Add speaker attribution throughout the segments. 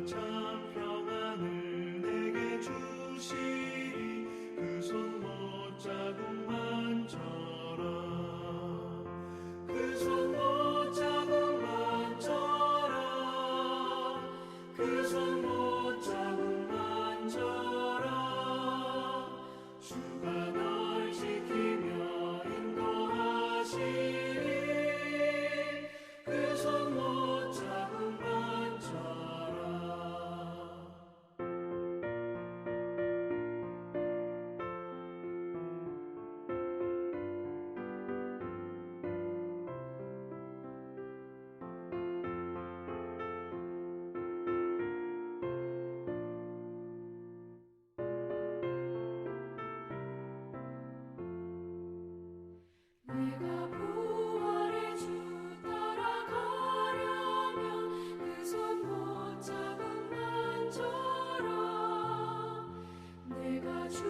Speaker 1: 참 평안을 내게 주시리. 그 손 못자국만 져라. 그 손 못자국만 져라. 그 손 못자국만 져라. 주가 널 지키며 인도하시리. 그 손 못자국만 져라. 내가 부활의 주 따라가려면 그 손 못자국만 져라. 내가 주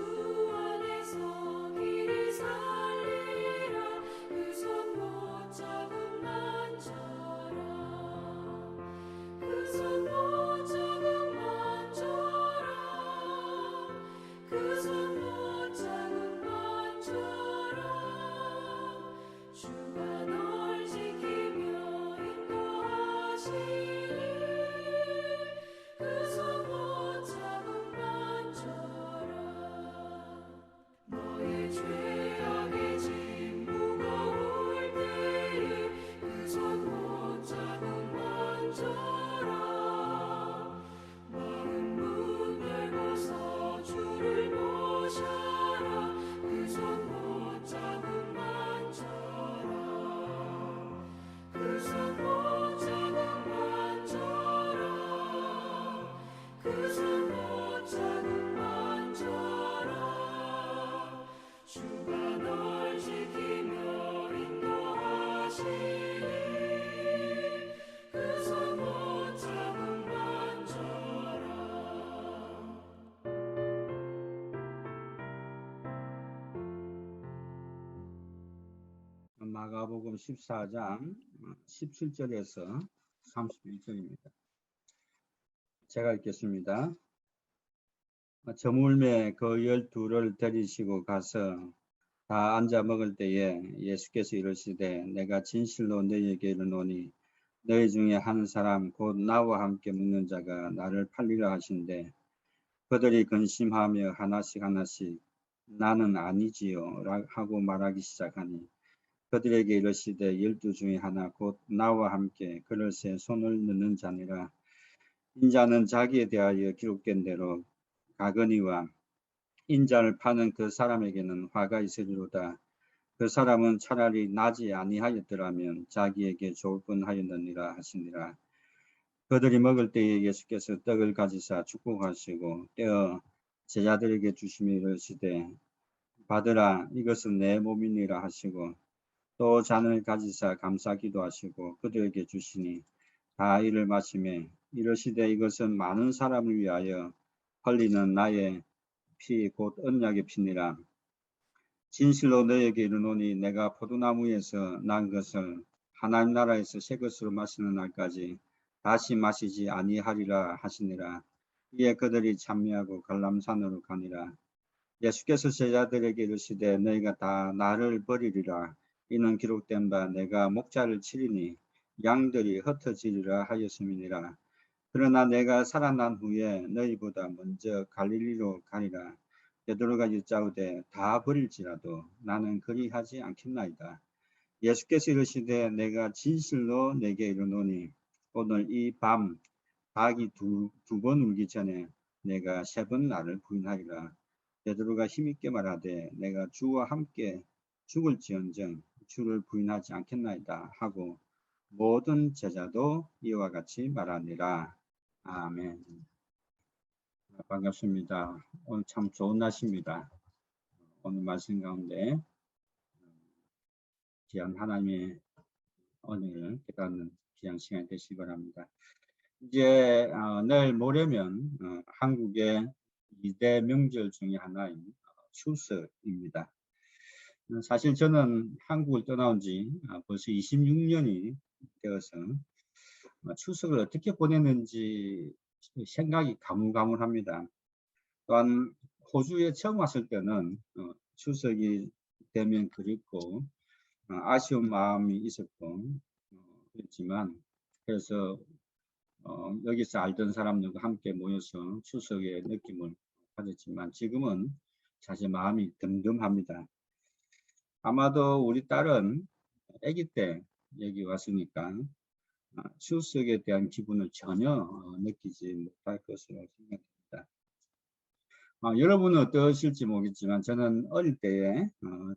Speaker 1: 안에서 길이 살리라. 그 손 못자국만 져라. 그 손 못자국만 져라. 그 손 못자국만 져라. 주가 널 지키며 인도하시리. 그 손 못자국만 져라. 너의 죄악의 짐 무거울 때에 그 손 못자국만 져라. 마음 문 열고서 주를 모셔라. 그 손 못자국만 져라. 그 손 못자국만 져라. 그 손 못자국만 져라. 주가 널 지키며 인도하시리. 그 손 못자국만 져라.
Speaker 2: 마가복음 14장 17절에서 31절입니다. 제가 읽겠습니다. 저물매 그 12를 데리시고 가서 다 앉아 먹을 때에 예수께서 이르시되 내가 진실로 너희에게 이르노니 너희 중에 한 사람 곧 나와 함께 먹는 자가 나를 팔리라 하신대. 그들이 근심하며 하나씩 나는 아니지요 하고 말하기 시작하니 그들에게 이르시되 12 중에 하나 곧 나와 함께 그릇에 손을 넣는 자니라. 인자는 자기에 대하여 기록된 대로 가거니와 인자를 파는 그 사람에게는 화가 있으리로다. 그 사람은 차라리 나지 아니하였더라면 자기에게 좋을 뻔하였느니라 하시니라. 그들이 먹을 때에 예수께서 떡을 가지사 축복하시고 떼어 제자들에게 주시며 이르시되 받으라 이것은 내 몸이니라 하시고 또 잔을 가지사 감사 기도하시고 그들에게 주시니 다 이를 마시매 이르시되 이것은 많은 사람을 위하여 흘리는 나의 피 곧 언약의 피니라. 진실로 너에게 이르노니 내가 포도나무에서 난 것을 하나님 나라에서 새 것으로 마시는 날까지 다시 마시지 아니하리라 하시니라. 이에 그들이 찬미하고 갈람산으로 가니라. 예수께서 제자들에게 이르시되 너희가 다 나를 버리리라. 이는 기록된 바 내가 목자를 치리니 양들이 흩어지리라 하였음이니라. 그러나 내가 살아난 후에 너희보다 먼저 갈릴리로 가리라. 베드로가 여짜오되 다 버릴지라도 나는 그리하지 않겠나이다. 예수께서 이르시되 내가 진실로 내게 이르노니 오늘 이 밤 닭이 두 번 울기 전에 내가 3번 나를 부인하리라. 베드로가 힘있게 말하되 내가 주와 함께 죽을지언정 주를 부인하지 않겠나이다 하고 모든 제자도 이와 같이 말하니라. 아멘. 반갑습니다. 오늘 참 좋은 날씨입니다. 오늘 말씀 가운데 귀한 하나님의 은혜를 깨닫는 귀한 시간이 되시기 바랍니다. 이제 내일 모레면 한국의 2대 명절 중에 하나인 추석입니다. 사실 저는 한국을 떠나온 지 벌써 26년이 되어서 추석을 어떻게 보냈는지 생각이 가물가물합니다. 또한 호주에 처음 왔을 때는 추석이 되면 그립고 아쉬운 마음이 있었고 그랬지만 그래서 여기서 알던 사람들과 함께 모여서 추석의 느낌을 가졌지만 지금은 사실 마음이 덤덤합니다. 아마도 우리 딸은 아기 때 여기 왔으니까 추석에 대한 기분을 전혀 느끼지 못할 것으로 생각됩니다. 여러분은 어떠실지 모르겠지만 저는 어릴 때에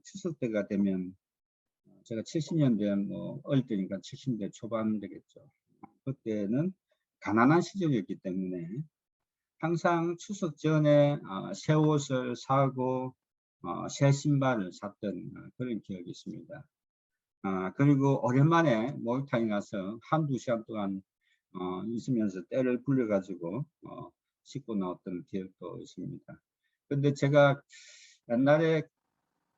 Speaker 2: 추석 때가 되면 제가 70년대 어릴 때니까 70대 초반 되겠죠. 그때는 가난한 시절이었기 때문에 항상 추석 전에 새 옷을 사고 새 신발을 샀던 그런 기억이 있습니다. 그리고 오랜만에 목욕탕에 가서 한두 시간 동안 있으면서 때를 불려가지고 씻고 나왔던 기억도 있습니다. 근데 제가 옛날에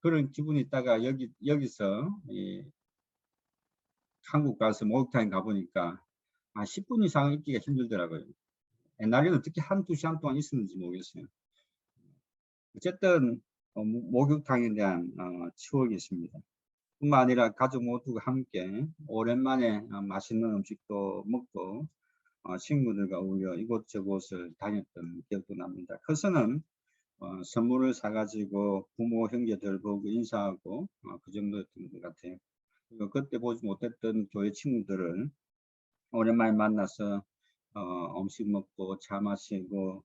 Speaker 2: 그런 기분이 있다가 여기서 한국 가서 목욕탕에 가보니까 10분 이상 있기가 힘들더라고요. 옛날에는 어떻게 한두 시간 동안 있었는지 모르겠어요. 어쨌든 목욕탕에 대한 추억이 있습니다. 뿐만 아니라 가족 모두가 함께 오랜만에 맛있는 음식도 먹고 친구들과 어울려 이곳저곳을 다녔던 기억도 납니다. 커서는 선물을 사가지고 부모 형제들 보고 인사하고 그 정도였던 것 같아요. 그리고 그때 보지 못했던 교회 친구들을 오랜만에 만나서 음식 먹고 차 마시고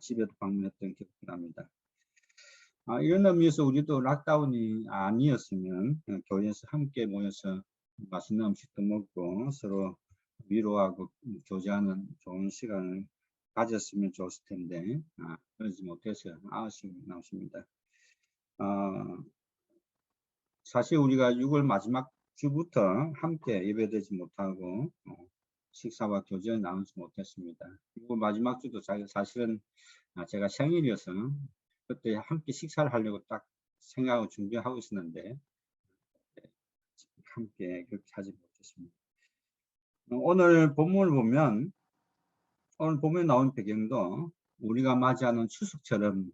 Speaker 2: 집에도 방문했던 기억도 납니다. 이런 의미에서 우리도 락다운이 아니었으면 교회에서 함께 모여서 맛있는 음식도 먹고 서로 위로하고 교제하는 좋은 시간을 가졌으면 좋았을 텐데 그러지 못해서 아쉬움이 남습니다. 사실 우리가 6월 마지막 주부터 함께 예배되지 못하고 식사와 교제를 나누지 못했습니다. 6월 마지막 주도 사실은 제가 생일이어서 그때 함께 식사를 하려고 딱 생각하고 준비하고 있었는데 함께 그렇게 하지 못했습니다. 오늘 본문을 보면 오늘 본문에 나온 배경도 우리가 맞이하는 추석처럼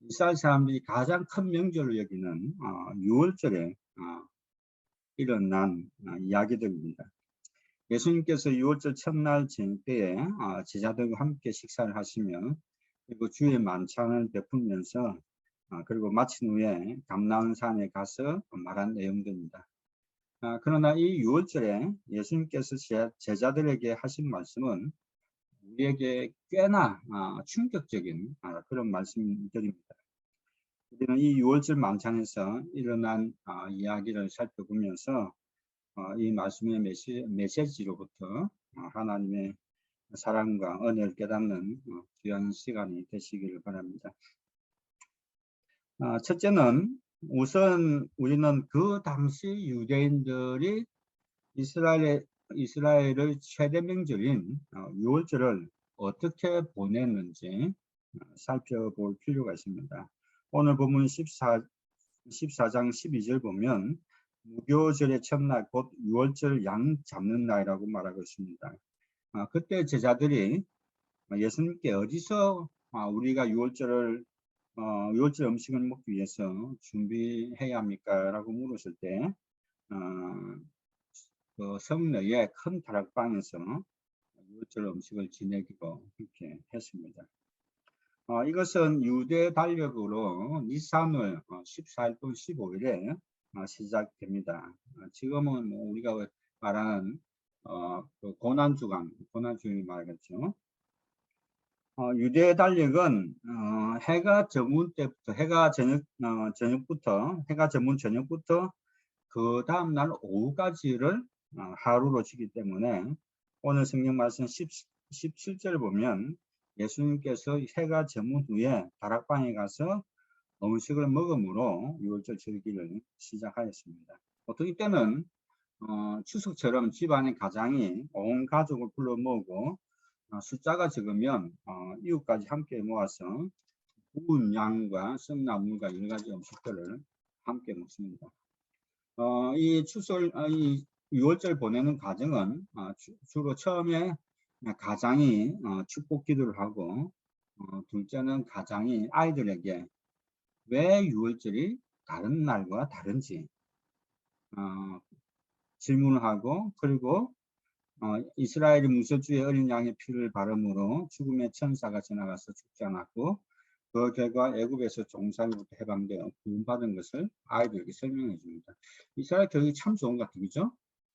Speaker 2: 이스라엘 사람들이 가장 큰 명절로 여기는 6월절에 일어난 이야기들입니다. 예수님께서 6월절 첫날 저녁 때에 제자들과 함께 식사를 하시며 그리고 주의 만찬을 베풀면서 그리고 마친 후에 감람산에 가서 말한 내용들입니다. 그러나 이 6월절에 예수님께서 제자들에게 하신 말씀은 우리에게 꽤나 충격적인 그런 말씀들입니다. 우리는 이 6월절 만찬에서 일어난 이야기를 살펴보면서 이 말씀의 메시지로부터 하나님의 사랑과 은혜를 깨닫는 귀한 시간이 되시기를 바랍니다. 첫째는 우선 우리는 그 당시 유대인들이 이스라엘의 최대 명절인 6월절을 어떻게 보냈는지 살펴볼 필요가 있습니다. 오늘 본문 14장 12절 보면 무교절의 첫날 곧 6월절 양 잡는 날이라고 말하고 있습니다. 그때 제자들이 예수님께 어디서 우리가 6월절 음식을 먹기 위해서 준비해야 합니까? 라고 물었을 때 그 성내의 큰 다락방에서 6월절 음식을 지내기로 그렇게 했습니다. 이것은 유대 달력으로 니산월 14일 또는 15일에 시작됩니다. 지금은 우리가 말하는 그 고난주일 말하겠죠. 유대 달력은 해가 저문 때부터 해가 저문 저녁부터 그 다음날 오후까지를 하루로 치기 때문에 오늘 성경 말씀 17절 보면 예수님께서 해가 저문 후에 다락방에 가서 음식을 먹음으로 6월절 절기를 시작하였습니다. 보통 이때는 추석처럼 집안의 가장이 온 가족을 불러 모으고 숫자가 적으면 이웃까지 함께 모아서 구운 양과 썩나물과 여러 가지 음식들을 함께 먹습니다. 이 6월절 보내는 과정은 주로 처음에 가장이 축복 기도를 하고, 둘째는 가장이 아이들에게 왜 유월절이 다른 날과 다른지 어, 질문을 하고, 그리고 이스라엘이 무소주의 어린 양의 피를 바름으로 죽음의 천사가 지나가서 죽지 않았고, 그 결과 애굽에서 종살이부터 해방되어 구원받은 것을 아이들에게 설명해 줍니다. 이스라엘 교육이 참 좋은 것 같아요. 그죠?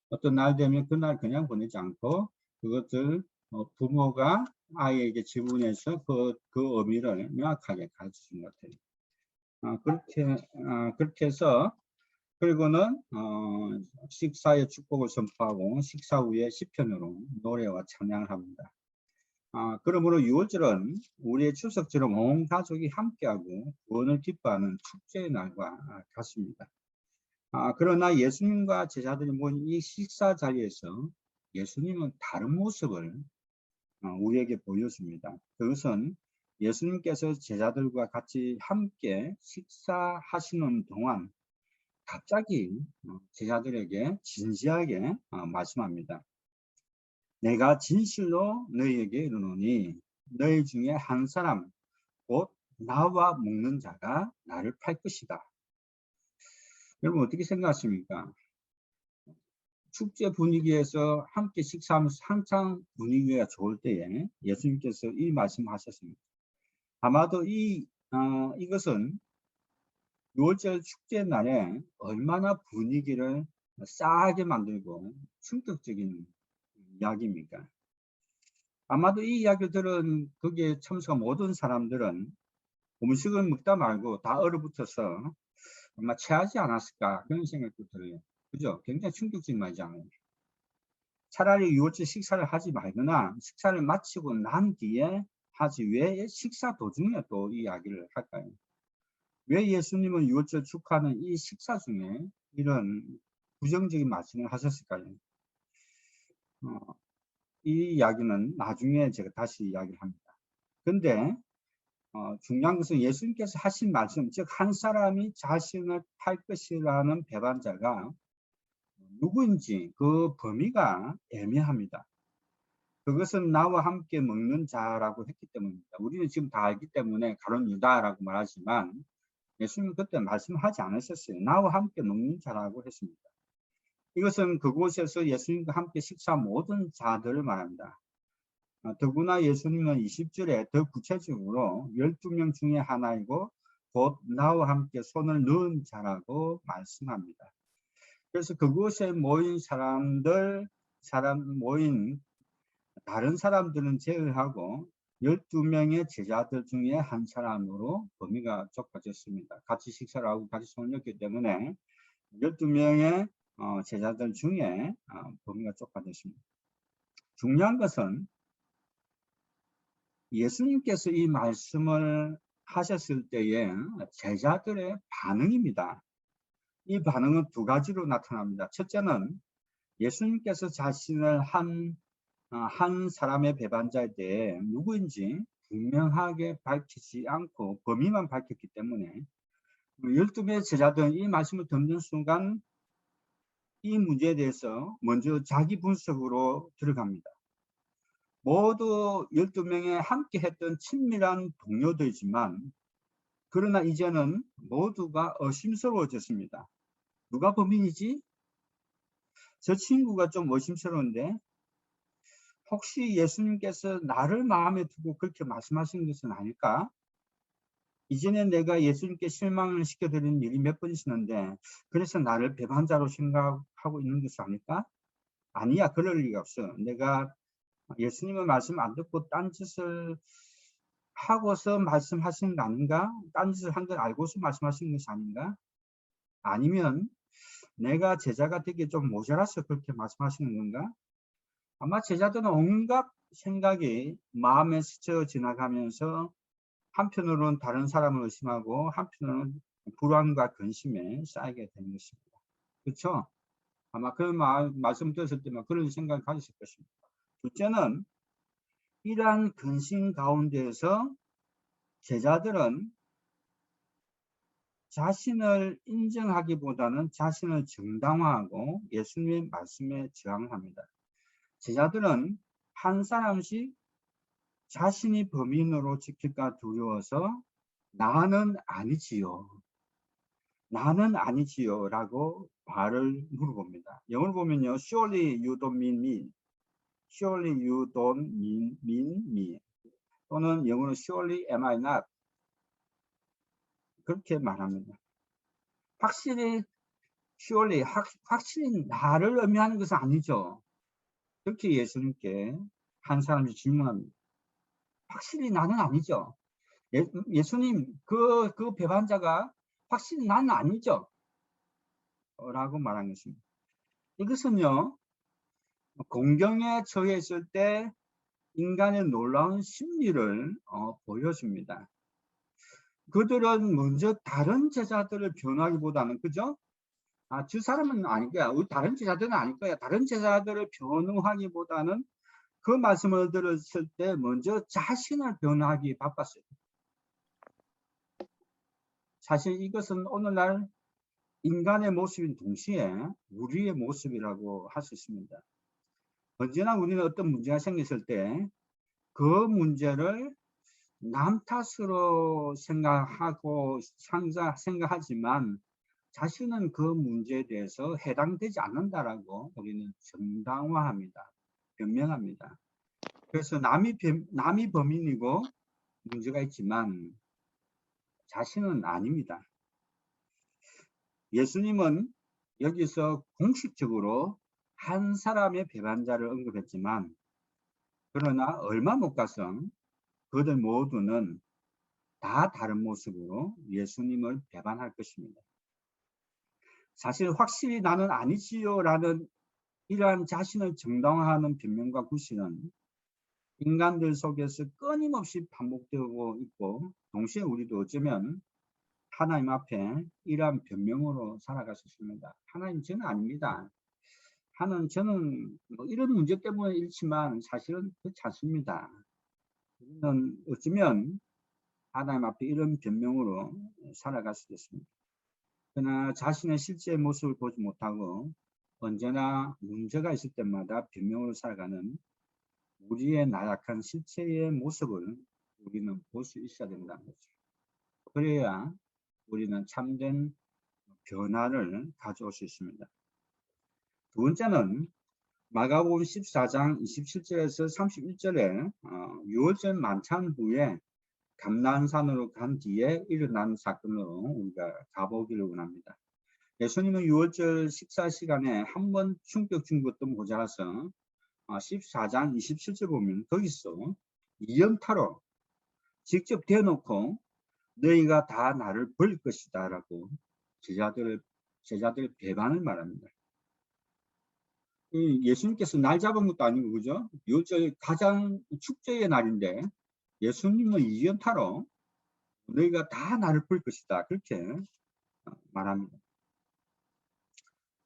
Speaker 2: 어떤 날 되면 그날 그냥 보내지 않고 그것을 부모가 아이에게 지문해서 그 의미를 명확하게 가르쳐 주는 것 같아요. 그렇게 해서 그리고는 식사의 축복을 선포하고 식사 후에 시편으로 노래와 찬양을 합니다. 그러므로 6월절은 우리의 추석처럼 온 가족이 함께하고 구원을 기뻐하는 축제의 날과 같습니다. 그러나 예수님과 제자들이 모인 이 식사 자리에서 예수님은 다른 모습을 우리에게 보여줍니다. 그것은 예수님께서 제자들과 같이 함께 식사하시는 동안 갑자기 제자들에게 진지하게 말씀합니다. 내가 진실로 너희에게 이르노니 너희 중에 한 사람 곧 나와 먹는 자가 나를 팔 것이다. 여러분 어떻게 생각하십니까? 축제 분위기에서 함께 식사하면서 한창 분위기가 좋을 때에 예수님께서 이 말씀하셨습니다. 아마도 이것은 6월절 축제 날에 얼마나 분위기를 싸하게 만들고 충격적인 이야기입니까? 아마도 이 이야기를 들은 거기에 참석한 모든 사람들은 음식을 먹다 말고 다 얼어붙어서 아마 체하지 않았을까 그런 생각도 들어요. 그죠? 굉장히 충격적인 말이잖아요. 차라리 6월절 식사를 하지 말거나 식사를 마치고 난 뒤에 하지 왜 식사 도중에 또 이 이야기를 할까요? 왜 예수님은 6월절 축하하는 이 식사 중에 이런 부정적인 말씀을 하셨을까요? 이 이야기는 나중에 제가 다시 이야기를 합니다. 근데 중요한 것은 예수님께서 하신 말씀, 즉 한 사람이 자신을 팔 것이라는 배반자가 누구인지 그 범위가 애매합니다. 그것은 나와 함께 먹는 자라고 했기 때문입니다. 우리는 지금 다 알기 때문에 가론 유다라고 말하지만 예수님은 그때 말씀하지 않으셨어요. 나와 함께 먹는 자라고 했습니다. 이것은 그곳에서 예수님과 함께 식사한 모든 자들을 말합니다. 더구나 예수님은 20절에 더 구체적으로 12명 중에 하나이고 곧 나와 함께 손을 넣은 자라고 말씀합니다. 그래서 그곳에 모인 모인 다른 사람들은 제외하고 12명의 제자들 중에 한 사람으로 범위가 좁아졌습니다. 같이 식사를 하고 같이 손을 넣기 때문에 12명의 제자들 중에 범위가 좁아졌습니다. 중요한 것은 예수님께서 이 말씀을 하셨을 때의 제자들의 반응입니다. 이 반응은 두 가지로 나타납니다. 첫째는 예수님께서 자신을 한 사람의 배반자에 대해 누구인지 분명하게 밝히지 않고 범위만 밝혔기 때문에 12명의 제자들은 이 말씀을 듣는 순간 이 문제에 대해서 먼저 자기 분석으로 들어갑니다. 모두 12명에 함께 했던 친밀한 동료들이지만 그러나 이제는 모두가 의심스러워졌습니다. 누가 범인이지? 저 친구가 좀 의심스러운데 혹시 예수님께서 나를 마음에 두고 그렇게 말씀하신 것은 아닐까? 이전에 내가 예수님께 실망을 시켜드린 일이 몇 번 있었는데 그래서 나를 배반자로 생각하고 있는 것이 아닐까? 아니야, 그럴 리가 없어. 내가 예수님의 말씀 안 듣고 딴짓을 하고서 말씀하시는 거 아닌가? 딴짓을 한 걸 알고서 말씀하시는 것이 아닌가? 아니면 내가 제자가 되기 좀 모자라서 그렇게 말씀하시는 건가? 아마 제자들은 온갖 생각이 마음에 스쳐 지나가면서 한편으로는 다른 사람을 의심하고 한편으로는 불안과 근심에 쌓이게 되는 것입니다. 그렇죠? 아마 그 말씀 들었을 때만 그런 생각을 가졌을 것입니다. 둘째는 이러한 근심 가운데에서 제자들은 자신을 인정하기보다는 자신을 정당화하고 예수님의 말씀에 저항합니다. 제자들은 한 사람씩 자신이 범인으로 찍힐까 두려워서 나는 아니지요. 나는 아니지요. 라고 바를 물어봅니다. 영어를 보면요. Surely you don't mean me. Surely you don't mean me. 또는 영어로 Surely am I not. 그렇게 말합니다. 확실히 surely 확실히 나를 의미하는 것은 아니죠. 그렇게 예수님께 한 사람이 질문합니다. 확실히 나는 아니죠. 예수님 그 배반자가 확실히 나는 아니죠. 라고 말한 것입니다. 이것은요. 공경에 처했을 때 인간의 놀라운 심리를 보여줍니다. 그들은 먼저 다른 제자들을 변호하기보다는 그죠? 저 사람은 아닐 거야. 다른 제자들은 아닐 거야. 다른 제자들을 변호하기보다는 그 말씀을 들었을 때 먼저 자신을 변호하기 바빴어요. 사실 이것은 오늘날 인간의 모습인 동시에 우리의 모습이라고 할 수 있습니다. 언제나 우리는 어떤 문제가 생겼을 때 그 문제를 남 탓으로 생각하지만 자신은 그 문제에 대해서 해당되지 않는다라고 우리는 정당화합니다. 변명합니다. 그래서 남이 범인이고 문제가 있지만 자신은 아닙니다. 예수님은 여기서 공식적으로 한 사람의 배반자를 언급했지만 그러나 얼마 못 가서 그들 모두는 다 다른 모습으로 예수님을 배반할 것입니다. 사실 확실히 나는 아니지요 라는 이러한 자신을 정당화하는 변명과 구실은 인간들 속에서 끊임없이 반복되고 있고 동시에 우리도 어쩌면 하나님 앞에 이러한 변명으로 살아갈 수 있습니다. 하나님 저는 아닙니다. 저는 뭐 이런 문제 때문에 잃지만 사실은 그렇지 않습니다. 우리는 어쩌면 하나님 앞에 이런 변명으로 살아갈 수도 있습니다. 그러나 자신의 실제 모습을 보지 못하고 언제나 문제가 있을 때마다 변명으로 살아가는 우리의 나약한 실체의 모습을 우리는 볼 수 있어야 된다는 거죠. 그래야 우리는 참된 변화를 가져올 수 있습니다. 두 번째는 마가복음 14장 27절에서 31절에 유월절 만찬 후에 감난산으로 간 뒤에 일어난 사건으로 우리가 가보기를 원합니다. 예수님은 유월절 식사 시간에 한 번 충격 준 것도 모자라서 14장 27절 보면 거기서 이연타로 직접 대놓고 너희가 다 나를 버릴 것이다 라고 제자들 배반을 말합니다. 예수님께서 날 잡은 것도 아니고 그죠? 유월절 가장 축제의 날인데 예수님은 이연타로 너희가 다 나를 버릴 것이다 그렇게 말합니다.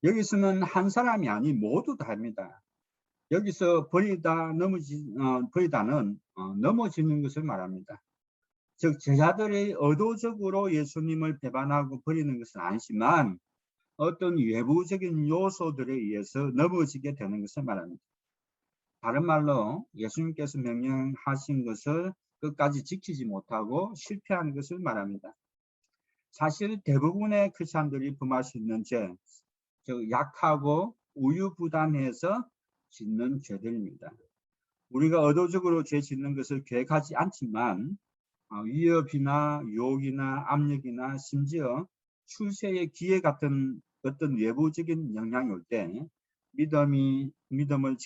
Speaker 2: 여기서는 한 사람이 아닌 모두 다입니다. 여기서 버리다는 넘어지는 것을 말합니다. 즉 제자들이 의도적으로 예수님을 배반하고 버리는 것은 아니지만 어떤 외부적인 요소들에 의해서 넘어지게 되는 것을 말합니다. 다른 말로 예수님께서 명령하신 것을 끝까지 지키지 못하고 실패한 것을 말합니다. 사실 대부분의 크리스찬들이 범할 수 있는 죄, 즉 약하고 우유부단해서 짓는 죄들입니다. 우리가 의도적으로 죄 짓는 것을 계획하지 않지만 위협이나 유혹이나 압력이나 심지어 출세의 기회 같은 어떤 외부적인 영향이 올 때 믿음을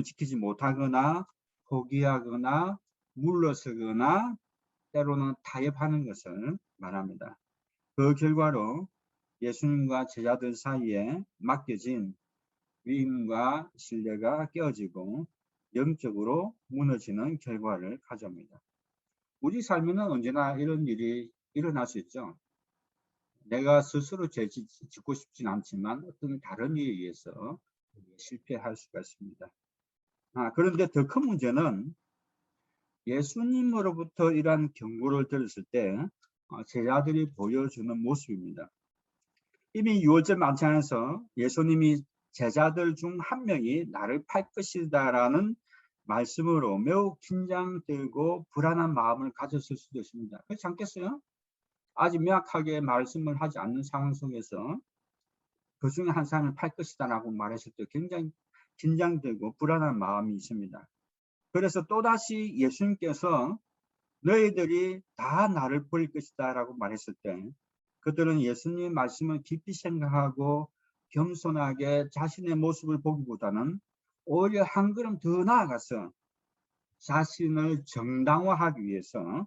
Speaker 2: 지키지 못하거나 포기하거나 물러서거나 때로는 타협하는 것을 말합니다. 그 결과로 예수님과 제자들 사이에 맡겨진 위임과 신뢰가 깨어지고 영적으로 무너지는 결과를 가져옵니다. 우리 삶에는 언제나 이런 일이 일어날 수 있죠. 내가 스스로 죄 짓고 싶진 않지만 어떤 다른 일에 의해서 실패할 수가 있습니다. 그런데 더 큰 문제는 예수님으로부터 이러한 경고를 들었을 때 제자들이 보여주는 모습입니다. 이미 유월절 만찬에서 예수님이 제자들 중 한 명이 나를 팔 것이다라는 말씀으로 매우 긴장되고 불안한 마음을 가졌을 수도 있습니다. 그렇지 않겠어요? 아직 명확하게 말씀을 하지 않는 상황 속에서 그 중에 한 사람을 팔 것이다라고 말했을 때 굉장히 긴장되고 불안한 마음이 있습니다. 그래서 또다시 예수님께서 너희들이 다 나를 버릴 것이다라고 말했을 때 그들은 예수님의 말씀을 깊이 생각하고 겸손하게 자신의 모습을 보기보다는 오히려 한 걸음 더 나아가서 자신을 정당화하기 위해서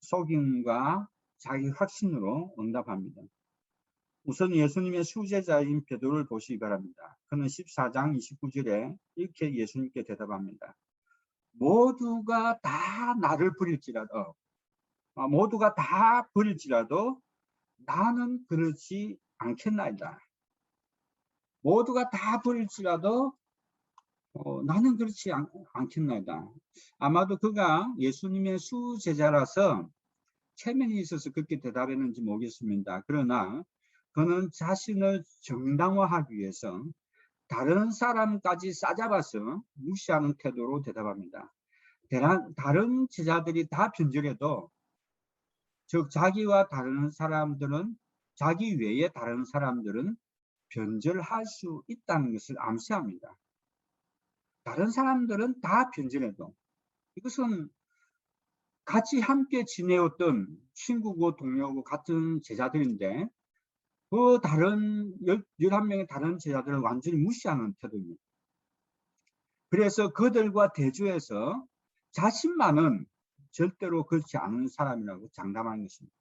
Speaker 2: 속임과 자기 확신으로 응답합니다. 우선 예수님의 수제자인 베드로를 보시기 바랍니다. 그는 14장 29절에 이렇게 예수님께 대답합니다. 모두가 다 나를 버릴지라도 모두가 다 버릴지라도 나는 그렇지 않겠나이다. 모두가 다 버릴지라도 나는 그렇지 않겠나이다. 아마도 그가 예수님의 수제자라서 체면이 있어서 그렇게 대답했는지 모르겠습니다. 그러나 그는 자신을 정당화하기 위해서 다른 사람까지 싸잡아서 무시하는 태도로 대답합니다. 다른 제자들이 다 변절해도 즉 자기와 다른 사람들은 자기 외에 다른 사람들은 변절할 수 있다는 것을 암시합니다. 다른 사람들은 다 변절해도 이것은 같이 함께 지내었던 친구고 동료고 같은 제자들인데 그 다른 11명의 다른 제자들을 완전히 무시하는 태도입니다. 그래서 그들과 대조해서 자신만은 절대로 그렇지 않은 사람이라고 장담하는 것입니다.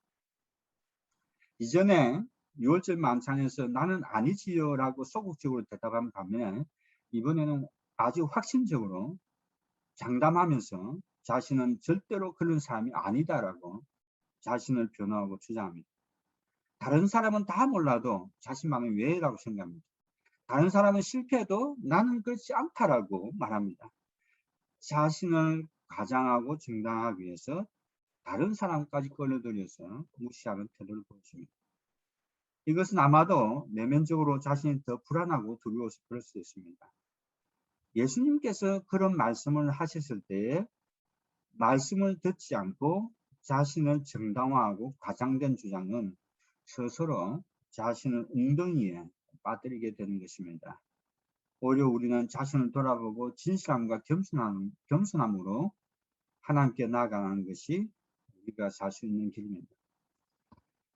Speaker 2: 이전에 6월절 만찬에서 나는 아니지요 라고 소극적으로 대답한 반면에 이번에는 아주 확신적으로 장담하면서 자신은 절대로 그런 사람이 아니다라고 자신을 변호하고 주장합니다. 다른 사람은 다 몰라도 자신만은 왜라고 생각합니다. 다른 사람은 실패해도 나는 그렇지 않다라고 말합니다. 자신을 가장하고 정당하기 위해서 다른 사람까지 끌어들여서 무시하는 태도를 보였습니다. 이것은 아마도 내면적으로 자신이 더 불안하고 두려워서 그럴 수 있습니다. 예수님께서 그런 말씀을 하셨을 때에 말씀을 듣지 않고 자신을 정당화하고 과장된 주장은 스스로 자신을 웅덩이에 빠뜨리게 되는 것입니다. 오히려 우리는 자신을 돌아보고 진실함과 겸손함으로 하나님께 나아가는 것이 우리가 살 수 있는 길입니다.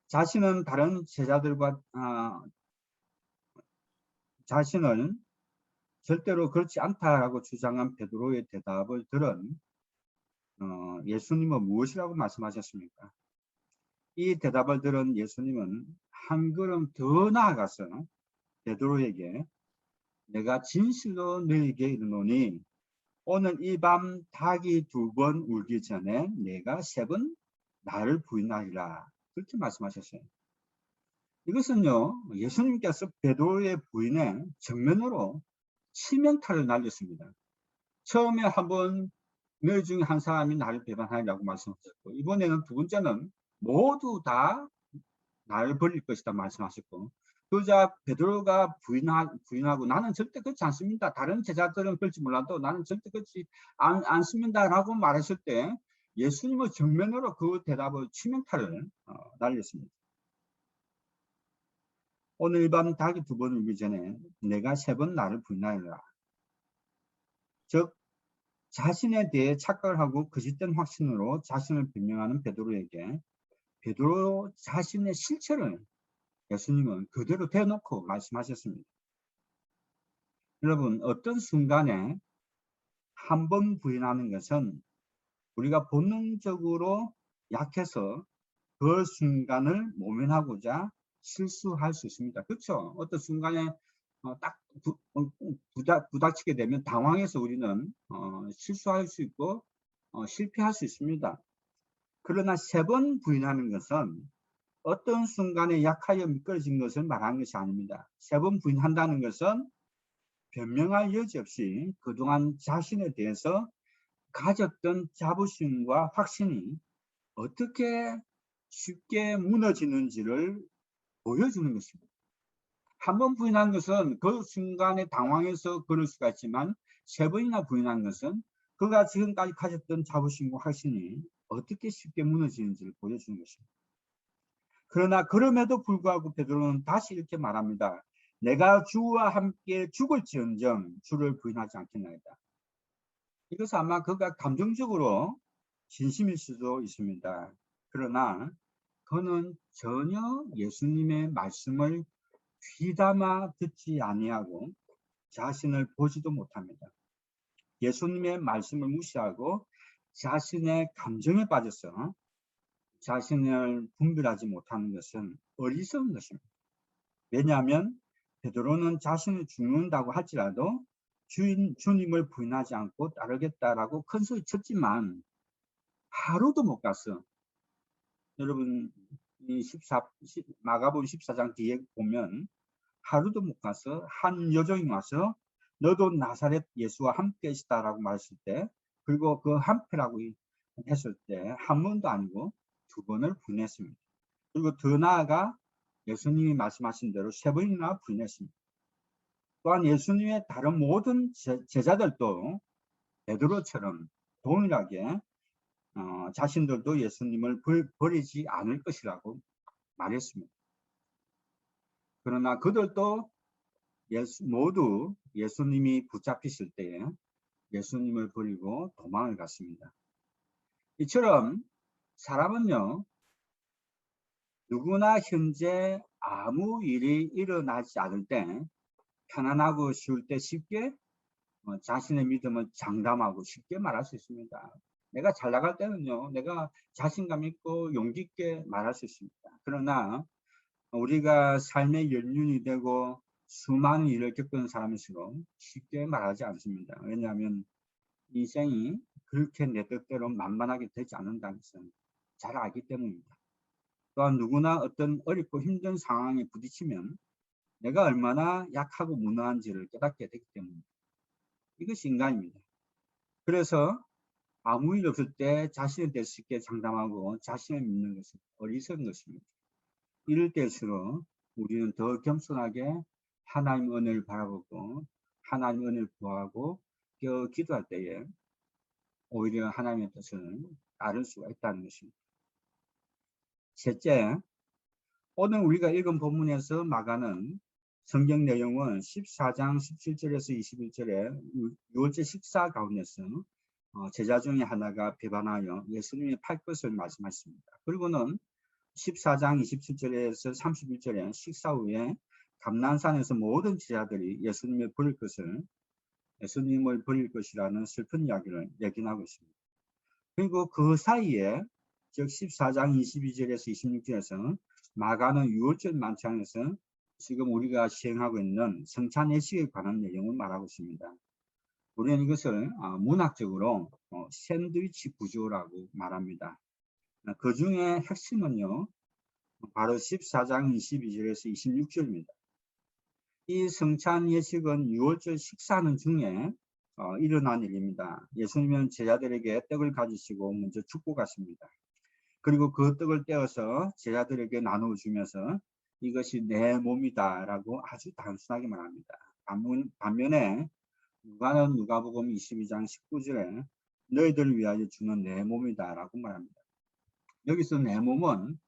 Speaker 2: 자신은 다른 제자들과 자신을 절대로 그렇지 않다라고 주장한 베드로의 대답을 들은 예수님은 무엇이라고 말씀하셨습니까? 이 대답을 들은 예수님은 한 걸음 더 나아가서 베드로에게 내가 진실로 너에게 이르노니 오늘 이 밤 닭이 2번 울기 전에 내가 3번 나를 부인하리라. 그렇게 말씀하셨어요. 이것은요, 예수님께서 베드로의 부인에 정면으로 치명타를 날렸습니다. 처음에 한번 너희 중에 한 사람이 나를 배반하리라고 말씀하셨고, 이번에는 2번째는 모두 다 나를 버릴 것이다 말씀하셨고, 그러자 베드로가 부인하고 나는 절대 그렇지 않습니다. 다른 제자들은 그럴지 몰라도 나는 절대 그렇지 않습니다 라고 말했을 때 예수님은 정면으로 그 대답을 치명타를 날렸습니다. 오늘 밤 닭이 2번 울기 전에 내가 3번 나를 부인하리라. 즉 자신에 대해 착각을 하고 거짓된 확신으로 자신을 변명하는 베드로에게 베드로 자신의 실체를 예수님은 그대로 대놓고 말씀하셨습니다. 여러분, 어떤 순간에 한 번 부인하는 것은 우리가 본능적으로 약해서 그 순간을 모면하고자 실수할 수 있습니다. 그렇죠? 어떤 순간에 딱 부닥치게 되면 당황해서 우리는 실수할 수 있고 실패할 수 있습니다. 그러나 3번 부인하는 것은 어떤 순간에 약하여 미끄러진 것을 말하는 것이 아닙니다. 3번 부인한다는 것은 변명할 여지 없이 그동안 자신에 대해서 가졌던 자부심과 확신이 어떻게 쉽게 무너지는지를 보여주는 것입니다. 한 번 부인한 것은 그 순간에 당황해서 그럴 수가 있지만 3번이나 부인한 것은 그가 지금까지 가졌던 자부심과 확신이 어떻게 쉽게 무너지는지를 보여주는 것입니다. 그러나 그럼에도 불구하고 베드로는 다시 이렇게 말합니다. 내가 주와 함께 죽을지언정 주를 부인하지 않겠나이다. 이것은 아마 그가 감정적으로 진심일 수도 있습니다. 그러나 그는 전혀 예수님의 말씀을 귀담아 듣지 아니하고 자신을 보지도 못합니다. 예수님의 말씀을 무시하고 자신의 감정에 빠져서 자신을 분별하지 못하는 것은 어리석은 것입니다. 왜냐하면 베드로는 자신이 죽는다고 할지라도 주님을 부인하지 않고 따르겠다라고 큰 소리 쳤지만 하루도 못 갔어. 여러분 이 마가복음 14장 뒤에 보면 하루도 못 가서 한 여종이 와서 너도 나사렛 예수와 함께 있다라고 말했을 때, 그리고 그 함께라고 했을 때 한 번도 아니고 2번을 부인했습니다. 그리고 더 나아가 예수님이 말씀하신 대로 3번이나 부인했습니다. 또한 예수님의 다른 모든 제자들도 베드로처럼 동일하게 자신들도 예수님을 버리지 않을 것이라고 말했습니다. 그러나 그들도 모두 예수님이 붙잡히실 때에 예수님을 버리고 도망을 갔습니다. 이처럼 사람은요, 누구나 현재 아무 일이 일어나지 않을 때 편안하고 쉬울 때 쉽게 자신의 믿음을 장담하고 쉽게 말할 수 있습니다. 내가 잘 나갈 때는요, 내가 자신감 있고 용기 있게 말할 수 있습니다. 그러나 우리가 삶의 연륜이 되고 수많은 일을 겪은 사람일수록 쉽게 말하지 않습니다. 왜냐하면 인생이 그렇게 내 뜻대로 만만하게 되지 않는다는 것을 잘 알기 때문입니다. 또한 누구나 어떤 어렵고 힘든 상황에 부딪히면 내가 얼마나 약하고 무능한지를 깨닫게 되기 때문입니다. 이것이 인간입니다. 그래서 아무 일 없을 때 자신에 대해 쉽게 장담하고 자신을 믿는 것은 어리석은 것입니다. 이럴 때일수록 우리는 더 겸손하게 하나님의 은혜를 바라보고 하나님의 은혜를 구하고 기도할 때에 오히려 하나님의 뜻을 따를 수가 있다는 것입니다. 셋째, 오늘 우리가 읽은 본문에서 마가는 성경 내용은 14장 17절에서 21절에 유월절 식사 가운데서 제자 중에 하나가 배반하여 예수님이 팔 것을 말씀하십니다. 그리고는 14장 27절에서 31절에 식사 후에 감난산에서 모든 제자들이 예수님을 버릴 것이라는 슬픈 이야기를 예견하고 있습니다. 그리고 그 사이에 즉 14장 22절에서 26절에서 마가는 유월절 만찬에서 지금 우리가 시행하고 있는 성찬 예식에 관한 내용을 말하고 있습니다. 우리는 이것을 문학적으로 샌드위치 구조라고 말합니다. 그 중에 핵심은요, 바로 14장 22절에서 26절입니다. 이 성찬 예식은 유월절 식사하는 중에 일어난 일입니다. 예수님은 제자들에게 떡을 가지시고 먼저 축복하십니다. 그리고 그 떡을 떼어서 제자들에게 나누어 주면서 이것이 내 몸이다 라고 아주 단순하게 말합니다. 반면에 누가복음 22장 19절에 너희들을 위하여 주는 내 몸이다 라고 말합니다. 여기서 내 몸은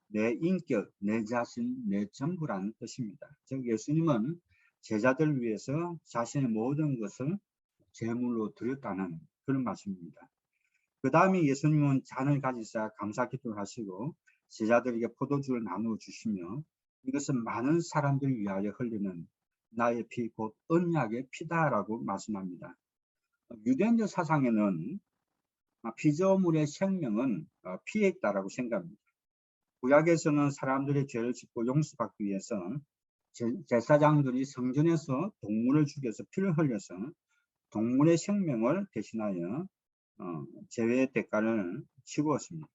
Speaker 2: 내 인격, 내 자신, 내 전부라는 뜻입니다. 즉 예수님은 제자들을 위해서 자신의 모든 것을 제물로 드렸다는 그런 말씀입니다. 그 다음에 예수님은 잔을 가지사 감사 기도를 하시고 제자들에게 포도주를 나누어 주시며 이것은 많은 사람들 위하여 흘리는 나의 피 곧 언약의 피다라고 말씀합니다. 유대인들 사상에는 피조물의 생명은 피에 있다라고 생각합니다. 구약에서는 사람들의 죄를 짓고 용서받기 위해서 제사장들이 성전에서 동물을 죽여서 피를 흘려서 동물의 생명을 대신하여 죄의 대가를 치루었습니다.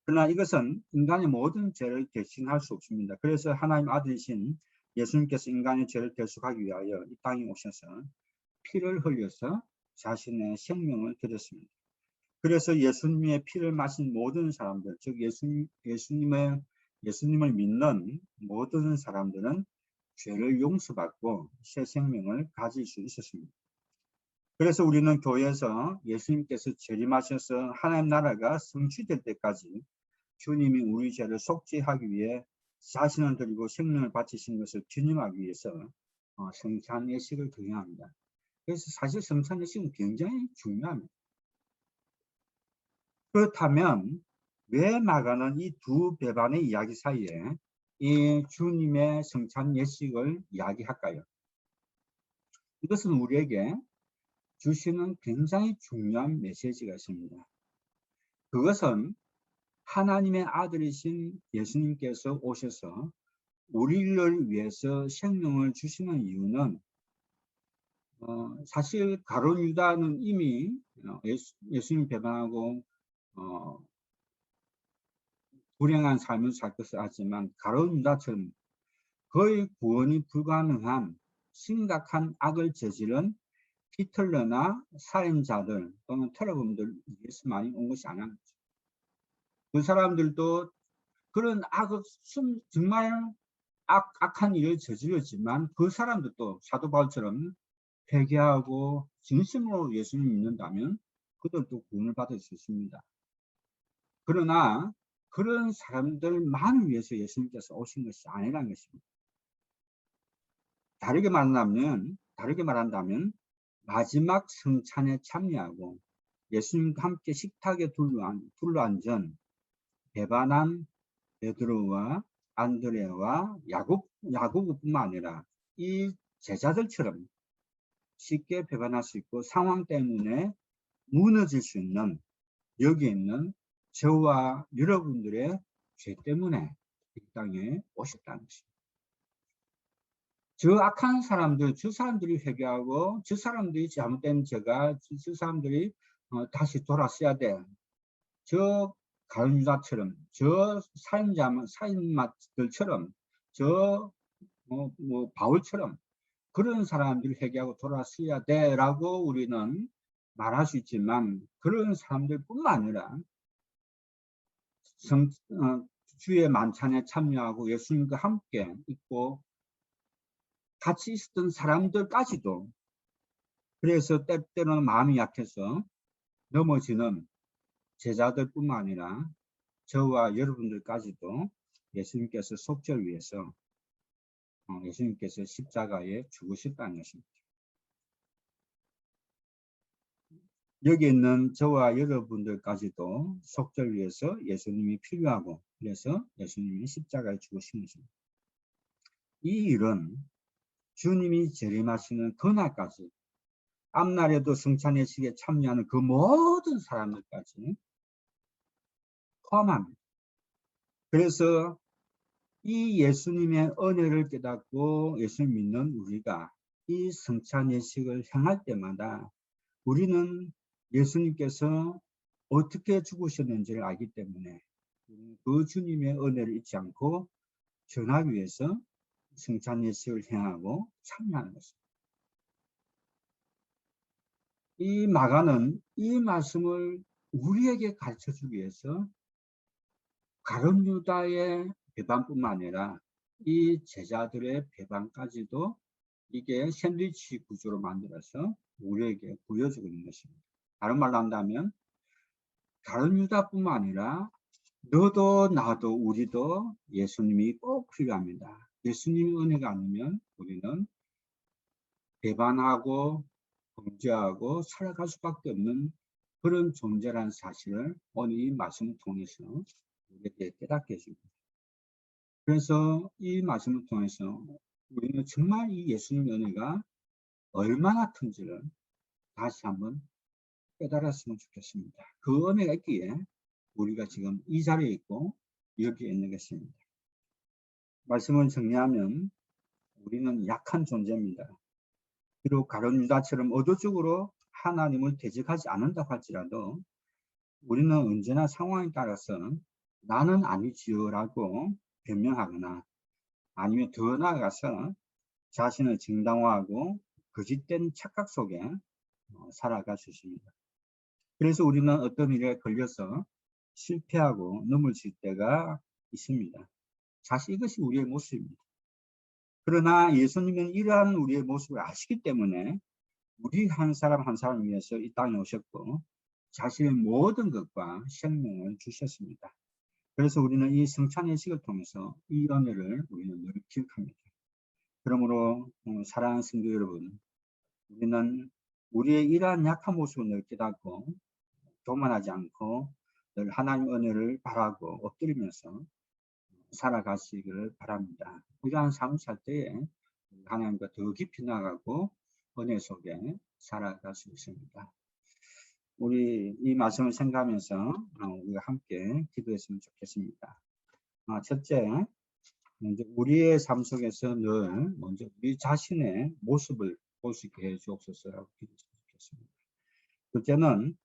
Speaker 2: 그러나 이것은 인간의 모든 죄를 대신할 수 없습니다. 그래서 하나님 아들이신 예수님께서 인간의 죄를 대속하기 위하여 이 땅에 오셔서 피를 흘려서 자신의 생명을 드렸습니다. 그래서 예수님의 피를 마신 모든 사람들, 즉 예수님을 믿는 모든 사람들은 죄를 용서받고 새 생명을 가질 수 있었습니다. 그래서 우리는 교회에서 예수님께서 재림하셔서 하나님 나라가 성취될 때까지 주님이 우리 죄를 속죄하기 위해 자신을 드리고 생명을 바치신 것을 기념하기 위해서 성찬 예식을 경영합니다. 그래서 사실 성찬 예식은 굉장히 중요합니다. 그렇다면 왜 마가는 이 두 배반의 이야기 사이에 이 주님의 성찬 예식을 이야기할까요? 이것은 우리에게 주시는 굉장히 중요한 메시지가 있습니다. 그것은 하나님의 아들이신 예수님께서 오셔서 우리를 위해서 생명을 주시는 이유는 사실 가룟 유다는 이미 예수님 배반하고 불행한 삶을 살 것을 알지만 가룟 유다처럼 거의 구원이 불가능한 심각한 악을 저지른 히틀러나 살인자들 또는 테러범들 위해서만이 온 것이 아니야. 그 사람들도 그런 정말 악한 일을 저질렀지만 그 사람들도 사도 바울처럼 회개하고 진심으로 예수님을 믿는다면 그들도 구원을 받을 수 있습니다. 그러나 그런 사람들만 위해서 예수님께서 오신 것이 아니라는 것입니다. 다르게 말한다면 마지막 성찬에 참여하고 예수님과 함께 식탁에 둘러앉은 배반한 베드로와 안드레와 야고보뿐만 아니라 이 제자들처럼 쉽게 배반할 수 있고 상황 때문에 무너질 수 있는 여기 있는 저와 여러분들의 죄 때문에 이 땅에 오셨다는 것입니다. 저 악한 사람들, 저 사람들이 회개하고 저 사람들이 잘못된 죄가 저 사람들이 다시 돌아서야 돼. 저 가룟 유다처럼, 저 살인마들처럼, 저 바울처럼 그런 사람들이 회개하고 돌아서야 돼라고 우리는 말할 수 있지만 그런 사람들뿐만 아니라 주의 만찬에 참여하고 예수님과 함께 있고 같이 있었던 사람들까지도 그래서 때때로는 마음이 약해서 넘어지는 제자들뿐만 아니라 저와 여러분들까지도 예수님께서 속죄를 위해서 예수님께서 십자가에 죽으셨다는 것입니다. 여기 있는 저와 여러분들까지도 속죄를 위해서 예수님이 필요하고 그래서 예수님이 십자가에 죽으신 것입니다. 이 일은 주님이 재림하시는 그날까지 앞날에도 성찬 예식에 참여하는 그 모든 사람들까지 포함합니다. 그래서 이 예수님의 은혜를 깨닫고 예수님 믿는 우리가 이 성찬 예식을 행할 때마다 우리는 예수님께서 어떻게 죽으셨는지를 알기 때문에 그 주님의 은혜를 잊지 않고 전하기 위해서 성찬 예식을 행하고 참여하는 것입니다. 이 마가는 이 말씀을 우리에게 가르쳐주기 위해서 가룟 유다의 배반뿐만 아니라 이 제자들의 배반까지도 이게 샌드위치 구조로 만들어서 우리에게 보여주고 있는 것입니다. 다른 말로 한다면 가룟 유다뿐만 아니라 너도 나도 우리도 예수님이 꼭 필요합니다. 예수님의 은혜가 아니면 우리는 배반하고 범죄하고 살아갈 수밖에 없는 그런 존재라는 사실을 오늘 이 말씀을 통해서 우리에게 깨닫게 해줍니다. 그래서 이 말씀을 통해서 우리는 정말 이 예수님의 은혜가 얼마나 큰지를 다시 한번 깨달았으면 좋겠습니다. 그 은혜가 있기에 우리가 지금 이 자리에 있고 여기에 있는 것입니다. 말씀을 정리하면 우리는 약한 존재입니다. 비록 가룟 유다처럼 의도적으로 하나님을 대적하지 않는다고 할지라도 우리는 언제나 상황에 따라서 나는 아니지요 라고 변명하거나 아니면 더 나아가서 자신을 정당화하고 거짓된 착각 속에 살아갈 수 있습니다. 그래서 우리는 어떤 일에 걸려서 실패하고 넘어질 때가 있습니다. 사실 이것이 우리의 모습입니다. 그러나 예수님은 이러한 우리의 모습을 아시기 때문에 우리 한 사람 한 사람을 위해서 이 땅에 오셨고 자신의 모든 것과 생명을 주셨습니다. 그래서 우리는 이 성찬 예식을 통해서 이 은혜를 우리는 늘 기억합니다. 그러므로 사랑하는 성도 여러분, 우리는 우리의 이러한 약한 모습을 늘 깨닫고 교만하지 않고 늘 하나님 은혜를 바라고 엎드리면서 살아가시기를 바랍니다. 이러한 삶을 살 때에 하나님과 더 깊이 나가고 은혜 속에 살아갈 수 있습니다. 우리 이 말씀을 생각하면서 우리가 함께 기도했으면 좋겠습니다. 첫째, 먼저 우리의 삶 속에서 늘 먼저 우리 자신의 모습을 볼 수 있게 해주옵소서라고 기도했으면 좋겠습니다. 둘째는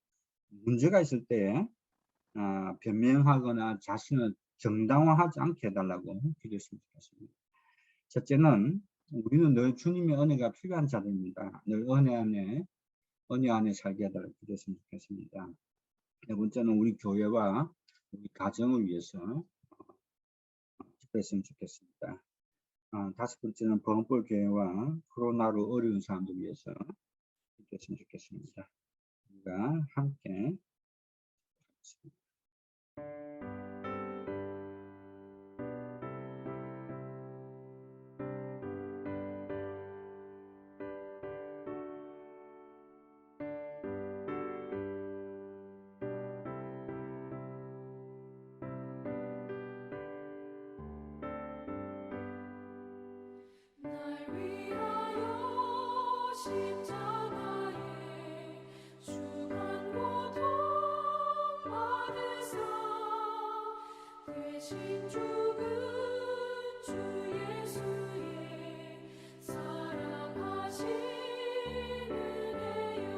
Speaker 2: 문제가 있을 때 변명하거나 자신을 정당화하지 않게 해달라고 기도했으면 좋겠습니다. 첫째는 우리는 늘 주님의 은혜가 필요한 자들입니다. 늘 은혜 안에 살게 해달라고 기도했으면 좋겠습니다. 네 번째는 우리 교회와 우리 가정을 위해서 기도했으면 좋겠습니다. 다섯 번째는 범벌 교회와 코로나로 어려운 사람들 위해서 기도했으면 좋겠습니다. 우리가 함께 하겠습니다.
Speaker 1: 날 위하여 십자가에 중한 고통 받으사 대신 죽은 주 예수의 사랑하신 은혜여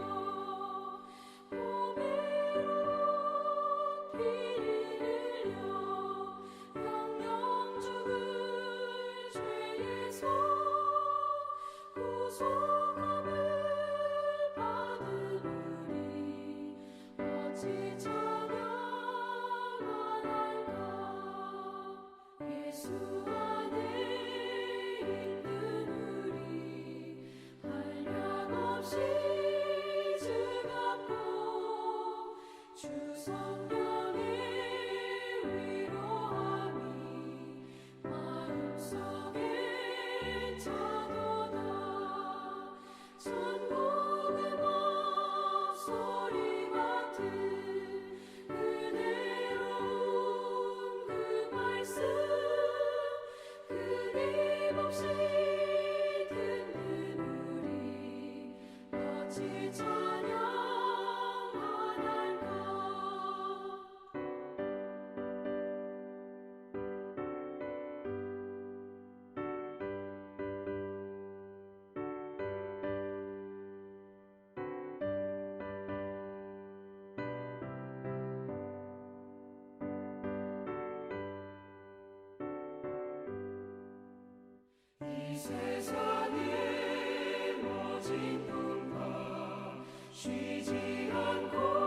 Speaker 1: 보배로운 피를 흘려 영영 죽은 죄에서 구속함을 받으리니 어찌 찬양하날까. 예수 안에 있는 우리 한량없이 즐겁고 주 성령의 위로함이 마음속에 차도다. 천국의 목소리 같은 은혜로운 그 말씀 끊임없이 듣는 우리 어찌 찬양하날까. 이 세상의 모진 풍파 쉬지 않고